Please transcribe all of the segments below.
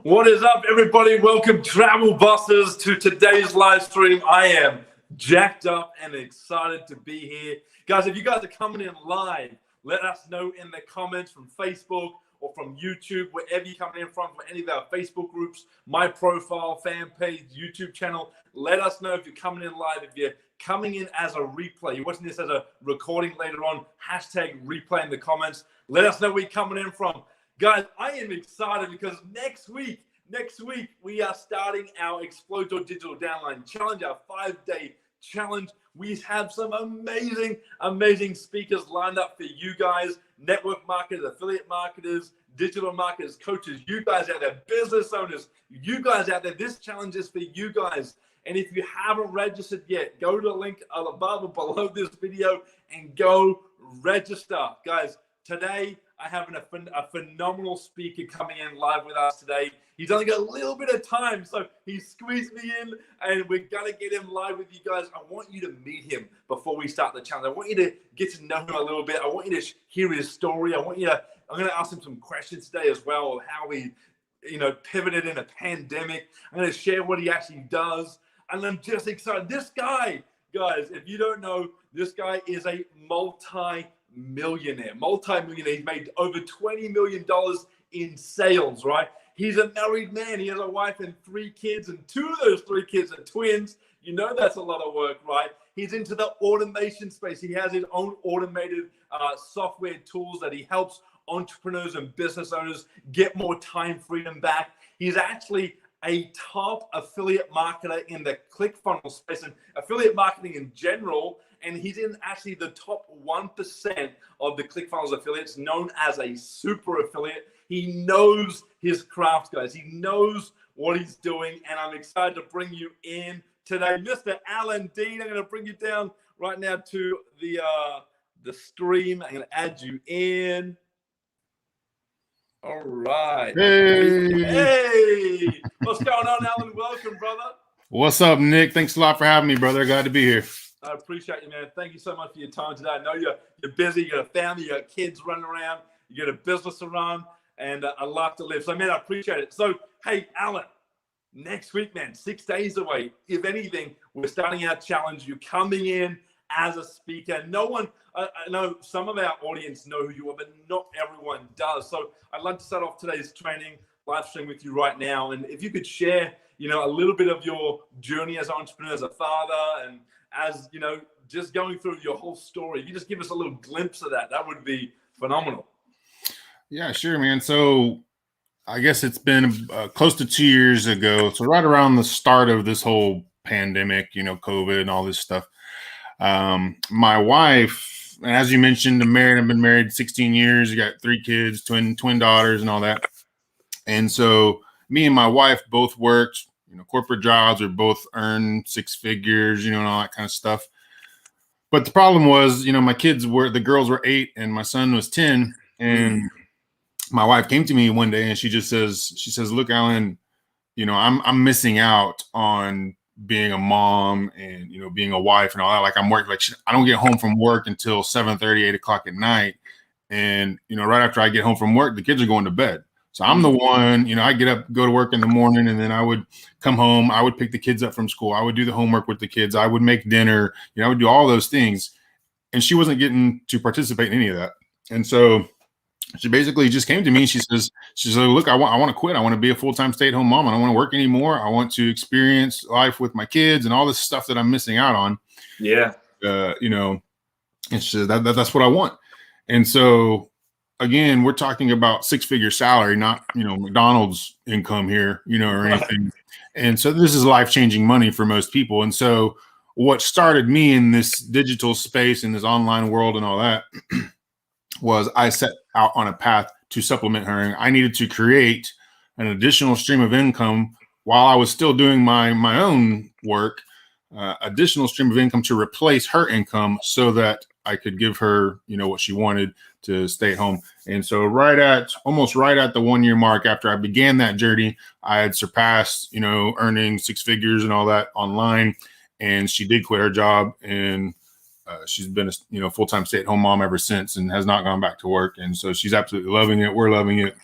What is up, everybody? Welcome, travel bosses, to today's live stream. I am jacked up and excited to be here. Guys, if you guys are coming in live, let us know in the comments from Facebook or from YouTube, wherever you're coming in from any of our Facebook groups, my profile, fan page, YouTube channel. Let us know if you're coming in live, if you're coming in as a replay, you're watching this as a recording later on, hashtag replay in the comments. Let us know where you're coming in from. Guys, I am excited because next week, we are starting our Explode Your Digital Downline Challenge, our 5-day challenge. We have some amazing speakers lined up for you guys, network marketers, affiliate marketers, digital marketers, coaches, you guys out there, business owners, you guys out there. This challenge is for you guys. And if you haven't registered yet, go to the link above or below this video and go register. Guys, today, I have a phenomenal speaker coming in live with us today. He's only got a little bit of time, so he squeezed me in, and we're going to get him live with you guys. I want you to meet him before we start the challenge. I want you to get to know him a little bit. I want you to hear his story. I'm going to ask him some questions today as well of how he, pivoted in a pandemic. I'm going to share what he actually does, and I'm just excited. This guy, guys, if you don't know, this guy is a multi-millionaire. He's made over $20 million in sales, right? He's a married man. He has a wife and 3 kids, and 2 of those 3 kids are twins. You know that's a lot of work, right? He's into the automation space. He has his own automated software tools that he helps entrepreneurs and business owners get more time freedom back. He's actually a top affiliate marketer in the ClickFunnels space and affiliate marketing in general. And he's in actually the top 1% of the ClickFunnels affiliates, known as a super affiliate. He knows his craft, guys. He knows what he's doing. And I'm excited to bring you in today. Mr. Alan Dean, I'm going to bring you down right now to the stream. I'm going to add you in. All right. Hey, what's going on, Alan? Welcome, brother. What's up, Nick? Thanks a lot for having me, brother. Glad to be here. I appreciate you, man. Thank you so much for your time today. I know you're busy. You got a family, you got kids running around, you got a business to run, and a life to live. So, man, I appreciate it. So, hey, Alan, next week, man, 6 days away. If anything, we're starting our challenge. You're coming in as a speaker. No one, I know some of our audience know who you are, but not everyone does. So I'd like to start off today's training live stream with you right now. And if you could share, a little bit of your journey as an entrepreneur, as a father, and as, just going through your whole story. You just give us a little glimpse of that would be phenomenal. Yeah, sure, man. So I guess it's been close to 2 years ago. So right around the start of this whole pandemic, COVID and all this stuff. My wife, as you mentioned, I've been married 16 years. You got 3 kids, twin daughters and all that. And so me and my wife both worked, corporate jobs, or both earned 6 figures, and all that kind of stuff. But the problem was, my the girls were 8 and my son was 10. And my wife came to me one day and she says, look, Alan, I'm missing out on being a mom and, being a wife and all that. Like I'm working, I don't get home from work until 7:30, 8 o'clock at night. And, right after I get home from work, the kids are going to bed. So I'm the one, I get up, go to work in the morning, and then I would come home. I would pick the kids up from school. I would do the homework with the kids. I would make dinner. I would do all those things. And she wasn't getting to participate in any of that. And so she basically just came to me. She says, look, I want to quit. I want to be a full-time stay-at-home mom. I don't want to work anymore. I want to experience life with my kids and all this stuff that I'm missing out on. Yeah. And she says, that's what I want. And so, again, we're talking about 6-figure salary, not, McDonald's income here, or anything. And so this is life-changing money for most people. And so what started me in this digital space, in this online world and all that, was I set out on a path to supplement her. I needed to create an additional stream of income while I was still doing my own work, additional stream of income to replace her income so that I could give her, what she wanted to stay at home. And so almost right at the 1 year mark after I began that journey, I had surpassed, earning 6 figures and all that online. And she did quit her job, and she's been a full-time stay-at-home mom ever since and has not gone back to work. And so she's absolutely loving it. We're loving it.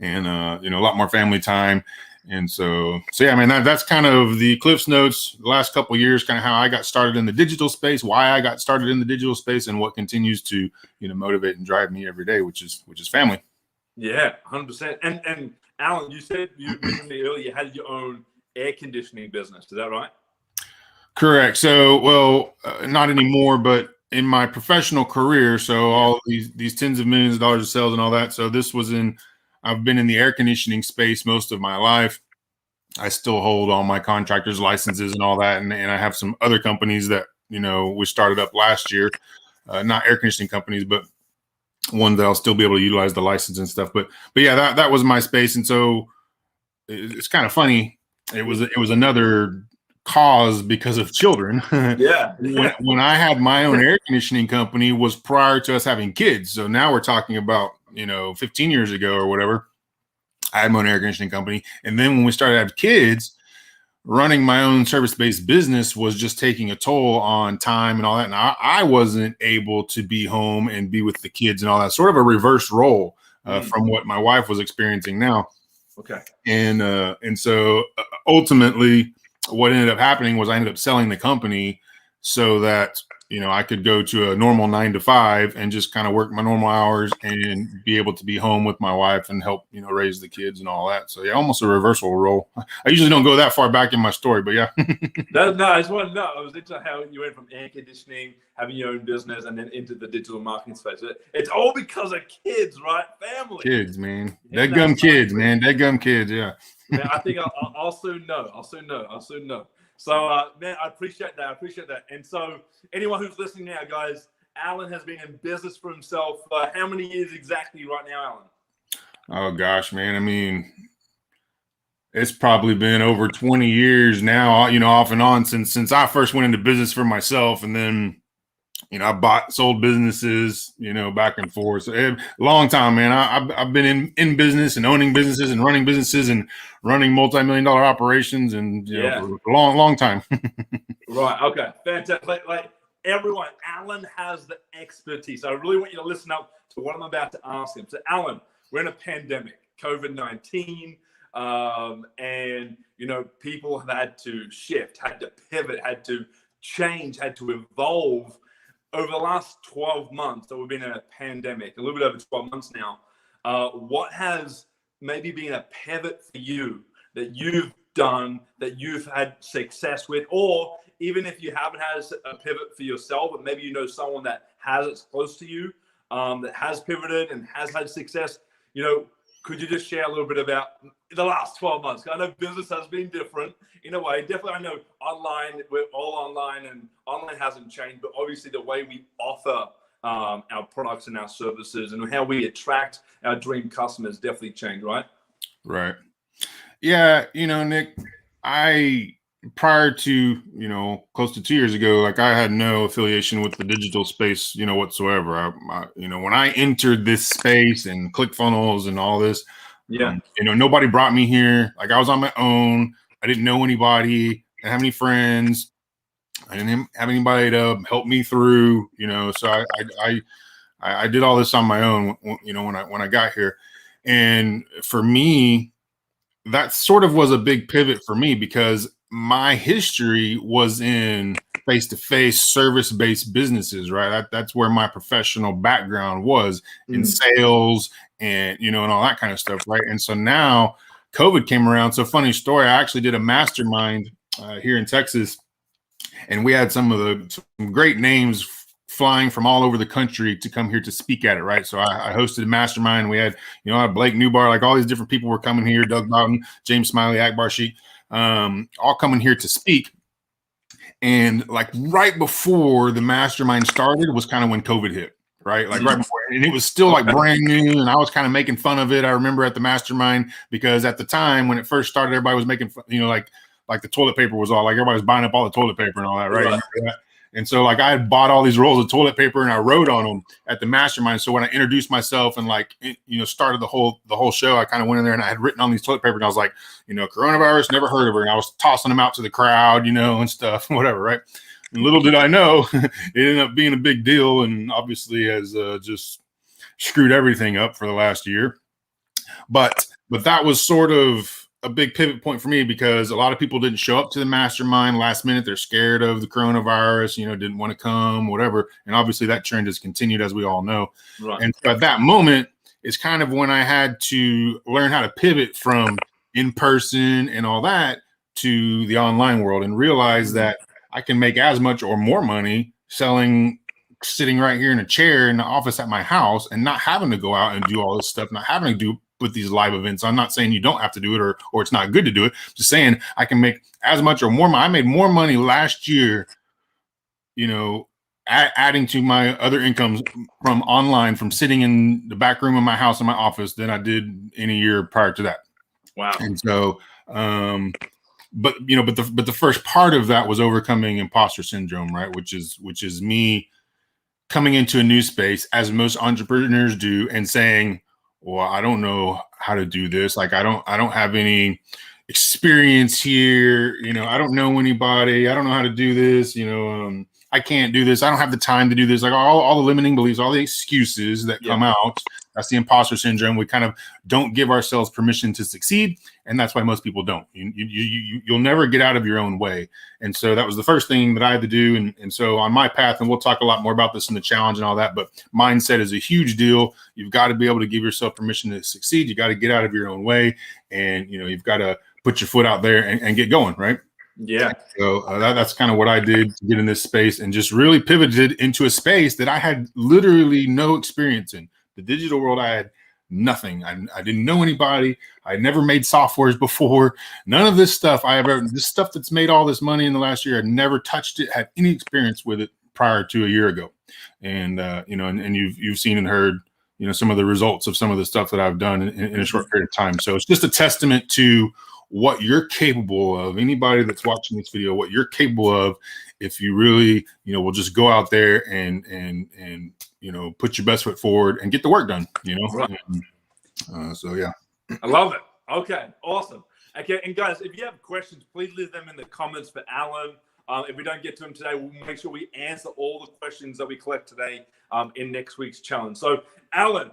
and a lot more family time. And so yeah, man, that's kind of the Cliff's Notes, the last couple of years, kind of how I got started in the digital space, why I got started in the digital space, and what continues to, motivate and drive me every day, which is family. Yeah, 100%. And Alan, you said you mentioned earlier you had your own air conditioning business. Is that right? Correct. So, well, not anymore, but in my professional career, so all these tens of millions of dollars of sales and all that. So I've been in the air conditioning space most of my life. I still hold all my contractors' licenses and all that. And I have some other companies that, we started up last year, not air conditioning companies, but one that I'll still be able to utilize the license and stuff. But yeah, that was my space. And so it's kind of funny. It was another cause because of children. Yeah. when I had my own air conditioning company was prior to us having kids. So now we're talking about, 15 years ago or whatever. I had my own air conditioning company. And then when we started to have kids, running my own service-based business was just taking a toll on time and all that. And I wasn't able to be home and be with the kids and all that, sort of a reverse role from what my wife was experiencing now. Okay. And so ultimately what ended up happening was I ended up selling the company so that, I could go to a normal 9 to 5 and just kind of work my normal hours and be able to be home with my wife and help, raise the kids and all that. So yeah, almost a reversal role. I usually don't go that far back in my story, but yeah. No, I just want to know. I was into how you went from air conditioning, having your own business, and then into the digital marketing space. It's all because of kids, right? Family. Kids, man. Dead-gum kids, man. Dead-gum kids, yeah. Man, I think I'll soon know. I'll soon know. So, man, I appreciate that. And so, anyone who's listening now, guys, Alan has been in business for himself. How many years exactly right now, Alan? Oh, gosh, man. I mean, it's probably been over 20 years now, off and on since I first went into business for myself. And then, I sold businesses, back and forth. So a long time, man. I've been in business and owning businesses and running businesses and running multi-million-dollar operations and for a long time. Right. Okay. Fantastic. Like everyone, Alan has the expertise. I really want you to listen up to what I'm about to ask him. So, Alan, we're in a pandemic, COVID-19, and people have had to shift, had to pivot, had to change, had to evolve. Over the last 12 months that we've been in a pandemic, a little bit over 12 months now, what has maybe been a pivot for you that you've done, that you've had success with, or even if you haven't had a pivot for yourself, but maybe someone that has it close to you, that has pivoted and has had success, could you just share a little bit about the last 12 months? I know business has been different in a way. Definitely, I know online, we're all online and online hasn't changed, but obviously the way we offer our products and our services and how we attract our dream customers definitely changed, right? Right. Yeah. Nick, prior to, close to 2 years ago, like I had no affiliation with the digital space, whatsoever. When I entered this space and ClickFunnels and all this, nobody brought me here. Like I was on my own. I didn't know anybody. I didn't have any friends. I didn't have anybody to help me through, so I did all this on my own, when I got here. And for me, that sort of was a big pivot for me because my history was in face-to-face service-based businesses, right? That's where my professional background was in sales and, and all that kind of stuff, right? And so now COVID came around. So funny story, I actually did a mastermind here in Texas, and we had some great names flying from all over the country to come here to speak at it, right? So I hosted a mastermind. We had, I had Blake Newbar, like all these different people were coming here, Doug Boughton, James Smiley, Akbar Sheik, all coming here to speak. And like right before the mastermind started was kind of when COVID hit, right? Like right before, and it was still like brand new, and I was kind of making fun of it. I remember at the mastermind because at the time when it first started, everybody was making fun, like the toilet paper was all like everybody was buying up all the toilet paper and all that, right? And so like I had bought all these rolls of toilet paper and I wrote on them at the mastermind. So when I introduced myself and started the whole show, I kind of went in there and I had written on these toilet paper and I was like, coronavirus, never heard of her. And I was tossing them out to the crowd, and stuff, whatever. Right. And little did I know, it ended up being a big deal and obviously has just screwed everything up for the last year. But that was sort of a big pivot point for me, because a lot of people didn't show up to the mastermind last minute. They're scared of the coronavirus, didn't want to come, whatever. And obviously that trend has continued, as we all know. Right. And so at that moment is kind of when I had to learn how to pivot from in person and all that to the online world, and realize that I can make as much or more money sitting right here in a chair in the office at my house, and not having to go out and do all this stuff, not having to do with these live events. I'm not saying you don't have to do it or it's not good to do it. Just saying I can make as much or more. I made more money last year, adding to my other incomes from online, from sitting in the back room of my house in my office, than I did in a year prior to that. Wow. And so, but the first part of that was overcoming imposter syndrome, right? Which is me coming into a new space, as most entrepreneurs do, and saying, well, I don't know how to do this. Like, I don't have any experience here. I don't know anybody. I don't know how to do this. I can't do this. I don't have the time to do this. Like all the limiting beliefs, all the excuses that come out. That's the imposter syndrome. We kind of don't give ourselves permission to succeed. And that's why most people don't. You'll never get out of your own way. And so that was the first thing that I had to do. And so on my path, and we'll talk a lot more about this in the challenge and all that, but mindset is a huge deal. You've got to be able to give yourself permission to succeed. You got to get out of your own way. And, you've got to put your foot out there and get going, right? Yeah. So that's kind of what I did to get in this space, and just really pivoted into a space that I had literally no experience in. The digital world, I had nothing. I didn't know anybody. I had never made softwares before. None of this stuff this stuff that's made all this money in the last year, I never touched it, had any experience with it prior to a year ago. And, and you've seen and heard, some of the results of some of the stuff that I've done in a short period of time. So it's just a testament to what you're capable of. Anybody that's watching this video, what you're capable of, if you really, will just go out there and put your best foot forward and get the work done, Right. So yeah. I love it. Okay, awesome. Okay, and guys, if you have questions, please leave them in the comments for Alan. If we don't get to them today, we'll make sure we answer all the questions that we collect today in next week's challenge. So, Alan,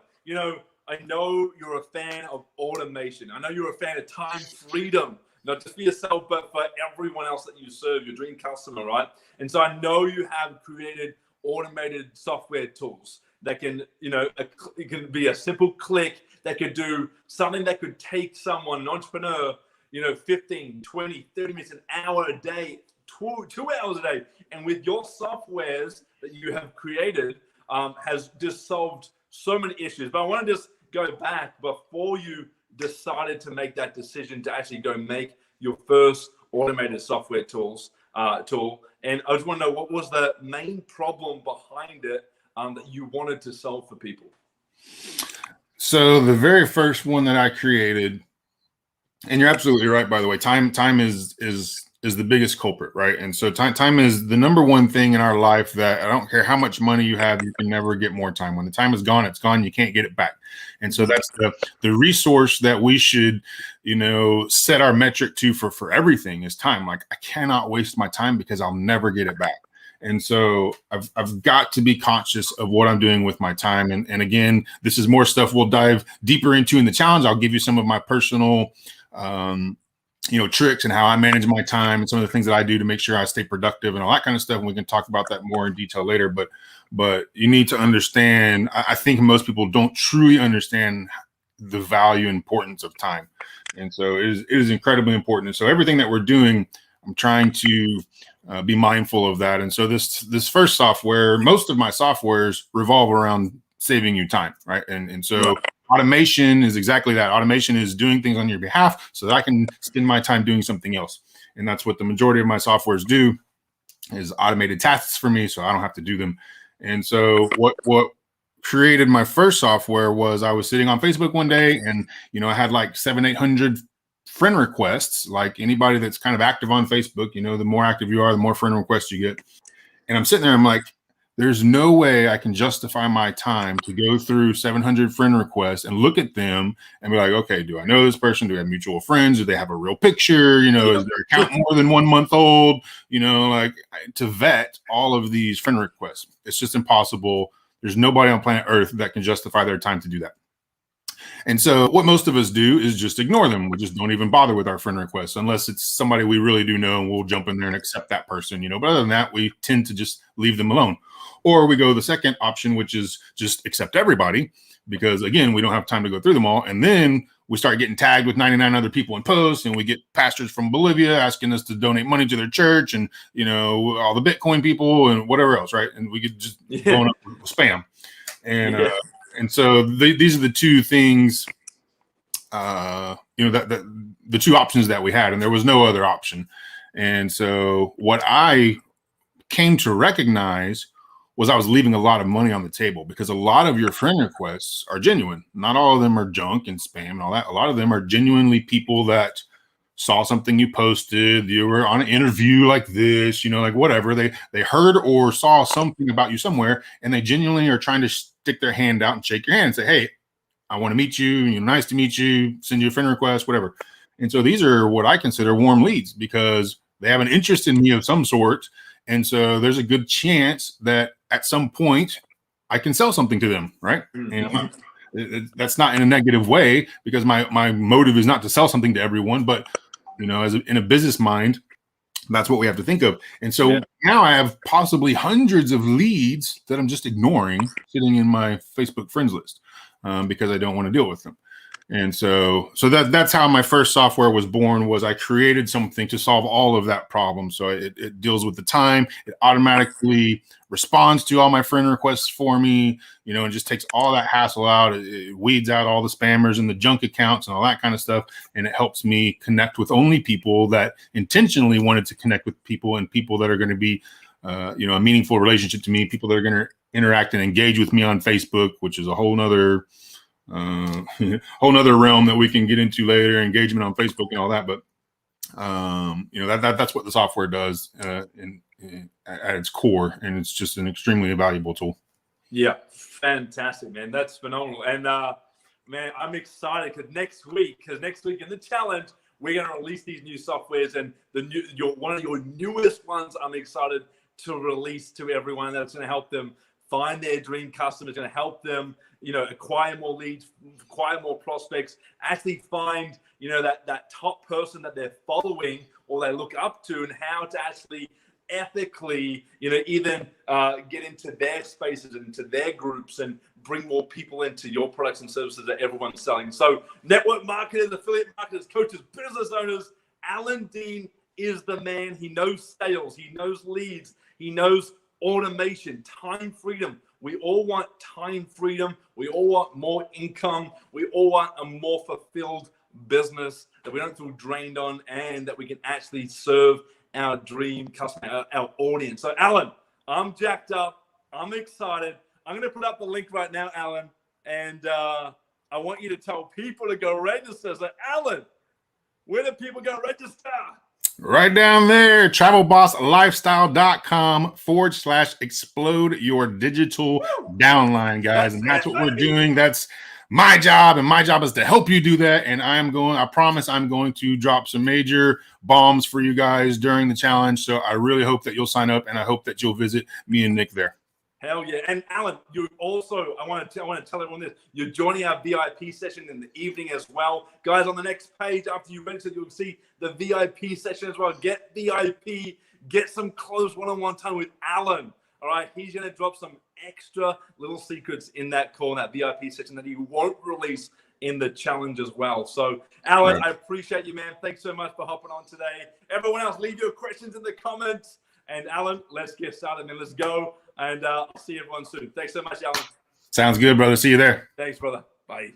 I know you're a fan of automation. I know you're a fan of time freedom, not just for yourself, but for everyone else that you serve, your dream customer, right? And so I know you have created automated software tools that can, it can be a simple click that could do something that could take someone, an entrepreneur, 15, 20, 30 minutes, an hour a day, 2 hours a day. And with your softwares that you have created, has just solved so many issues. But I want to just go back before you decided to make that decision to actually go make your first automated software tool. And I just want to know, what was the main problem behind it that you wanted to solve for people? So the very first one that I created, and you're absolutely right, by the way, time is the biggest culprit, right? And so time is the number one thing in our life that I don't care how much money you have, you can never get more time. When the time is gone, it's gone. You can't get it back. And so that's the resource that we should, set our metric to for everything is time. Like, I cannot waste my time because I'll never get it back. And so I've got to be conscious of what I'm doing with my time. And again, this is more stuff we'll dive deeper into in the challenge. I'll give you some of my personal, tricks and how I manage my time and some of the things that I do to make sure I stay productive and all that kind of stuff. And we can talk about that more in detail later. But you need to understand, I think most people don't truly understand the value and importance of time. And so it is incredibly important. And so everything that we're doing, I'm trying to be mindful of that. And so this first software, most of my softwares revolve around saving you time, right? And so automation is exactly that. Automation is doing things on your behalf so that I can spend my time doing something else. And that's what the majority of my softwares do, is automated tasks for me so I don't have to do them. And so what created my first software was, I was sitting on Facebook one day and, I had like 700-800 friend requests. Like anybody that's kind of active on Facebook, the more active you are, the more friend requests you get. And I'm sitting there, I'm like, there's no way I can justify my time to go through 700 friend requests and look at them and be like, okay, do I know this person? Do we have mutual friends? Do they have a real picture? Is their account more than 1 month old? Like, to vet all of these friend requests. It's just impossible. There's nobody on planet Earth that can justify their time to do that. And so what most of us do is just ignore them. We just don't even bother with our friend requests unless it's somebody we really do know, and we'll jump in there and accept that person, But other than that, we tend to just leave them alone. Or we go the second option, which is just accept everybody, because again, we don't have time to go through them all. And then we start getting tagged with 99 other people in posts, and we get pastors from Bolivia asking us to donate money to their church, and all the Bitcoin people and whatever else, right? And we get just blown up with spam. And so these are the two things, that the two options that we had, and there was no other option. And so what I came to recognize was I was leaving a lot of money on the table, because a lot of your friend requests are genuine. Not all of them are junk and spam and all that. A lot of them are genuinely people that saw something you posted, you were on an interview like this, like whatever. They heard or saw something about you somewhere, and they genuinely are trying to stick their hand out and shake your hand and say, hey, I want to meet you. Nice to meet you. Send you a friend request, whatever. And so these are what I consider warm leads, because they have an interest in me of some sort. And so there's a good chance that at some point I can sell something to them, right? And that's not in a negative way, because my motive is not to sell something to everyone, but in a business mind, that's what we have to think of. And so now I have possibly hundreds of leads that I'm just ignoring, sitting in my Facebook friends list, because I don't want to deal with them. And so that's how my first software was born. Was I created something to solve all of that problem. So it deals with the time. It automatically responds to all my friend requests for me, and just takes all that hassle out. It weeds out all the spammers and the junk accounts and all that kind of stuff. And it helps me connect with only people that intentionally wanted to connect with people, and people that are going to be, a meaningful relationship to me, people that are going to interact and engage with me on Facebook, which is a whole nother realm that we can get into later, engagement on Facebook and all that. But that's what the software does at its core, and it's just an extremely valuable tool. Yeah, fantastic, man. That's phenomenal. And man, I'm excited because next week in the challenge, we're going to release these new softwares, and one of your newest ones I'm excited to release to everyone. That's going to help them find their dream customers, going to help them, acquire more leads, acquire more prospects, actually find, that top person that they're following or they look up to, and how to actually ethically, even get into their spaces, into their groups, and bring more people into your products and services that everyone's selling. So network marketers, affiliate marketers, coaches, business owners, Alan Dean is the man. He knows sales, he knows leads, he knows automation, time freedom. We all want time freedom. We all want more income. We all want a more fulfilled business that we don't feel drained on, and that we can actually serve our dream customer, our audience. So Alan, I'm jacked up. I'm excited. I'm going to put up the link right now, Alan, and I want you to tell people to go register. So Alan, where do people go register? Right down there, travelbosslifestyle.com/explode your digital downline, guys. And that's what we're doing. That's my job, and my job is to help you do that. And I promise I'm going to drop some major bombs for you guys during the challenge. So I really hope that you'll sign up, and I hope that you'll visit me and Nick there. Hell yeah. And Alan, you also, I want to tell everyone this, you're joining our VIP session in the evening as well. Guys, on the next page, after you register, you'll see the VIP session as well. Get VIP, get some close one-on-one time with Alan. All right, he's going to drop some extra little secrets in that call, in that VIP session, that he won't release in the challenge as well. So Alan, right. I appreciate you, man. Thanks so much for hopping on today. Everyone else, leave your questions in the comments. And Alan, let's get started, man. Let's go. And I'll see everyone soon. Thanks so much, Alan. Sounds good, brother. See you there. Thanks, brother. Bye.